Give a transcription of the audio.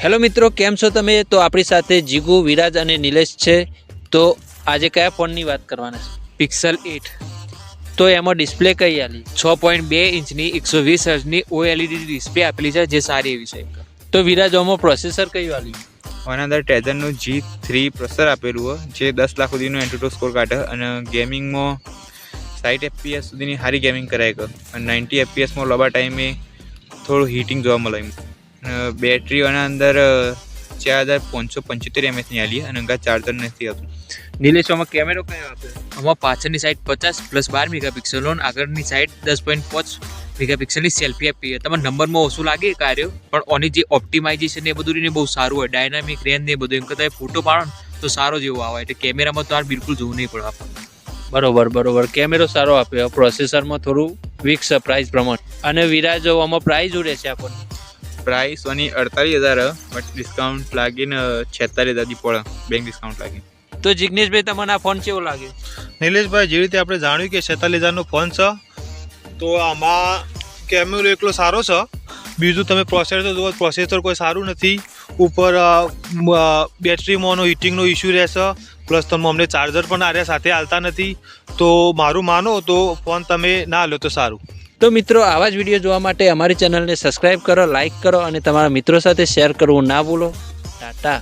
Hello મિત્રો, કેમ છો તમે? તો આપણી સાથે જીગુ, વિરાજ અને નિલેશ છે. તો આજે કયા ફોનની વાત કરવાના છે? પિક્સેલ 8 તો એમાં ડિસ્પ્લે કઈ આલી? 6.2 ઇંચની 120 હર્ટ્ઝની OLED ડિસ્પ્લે આપેલી છે, જે સારી એવી છે. તો વિરાજ, આમાં પ્રોસેસર કયું આલ્યું? આના અંદર ટેઝનનું G3 પ્રોસેસર આપેલું હોય, જે 10 લાખ સુધીનું એન્ટ્યુટો સ્કોર કાઢે અને ગેમિંગમાં 60 FPS સુધીની સારી ગેમિંગ કરાય કે અને 90 FPSમાં લાંબા ટાઈમે થોડું હીટિંગ જોવા મળે. અને બેટરી આના અંદર 4575 mAhની આલી અને અંગા ચાર્જર નથી આવતું. નિલેશ, આમાં કેમેરો કયો આપ્યો? આમાં પાછળની સાઈડ 50 પ્લસ 12 મેગાપિક્સલ અને આગળની સાઈડ 10.5 મેગાપિક્સલની સેલ્ફી આપી છે. તમારે નંબરમાં ઓછું લાગે કાર્યો, પણ ઓની જે ઓપ્ટિમાઇઝેશન એ બધું બહુ સારું હોય, ડાયનામિક રેન્જ ને બધું. એમ કે તમે ફોટો પાડો ને તો સારો જેવો આવે, એટલે કેમેરામાં તો બિલકુલ જોવું નહીં પડે આપણને. બરોબર. કેમેરો સારો આપ્યો, પ્રોસેસરમાં થોડું વીક પ્રાઇસ પ્રમાણે. અને વિરાજ, આમાં પ્રાઇસ ઉડે છે આપણને? પ્રાઇસ આની 48,000 બટ ડિસ્કાઉન્ટ લાગીને 46,000 પડે, બેંક ડિસ્કાઉન્ટ લાગીને. તો જિગ્નેશભાઈ, તમને આ ફોન કેવો લાગ્યો? નિલેશભાઈ, જે રીતે આપણે જાણ્યું કે 46,000નો ફોન છે, તો આમાં કેમેરો એકલો સારો છે. બીજું તમે પ્રોસેસર જુઓ, પ્રોસેસર કોઈ સારું નથી. ઉપર બેટરીમાંનો હીટિંગનો ઇસ્યુ રહેશે, પ્લસ તમે અમને ચાર્જર પણ આર્યા સાથે હાલતા નથી. તો મારું માનો તો ફોન તમે ના લો તો સારું. તો મિત્રો, આવા જ વિડીયો જોવા માટે અમારી ચેનલને સબસ્ક્રાઈબ કરો, લાઈક કરો અને તમારા મિત્રો સાથે શેર કરવું ના ભૂલો. ટાટા.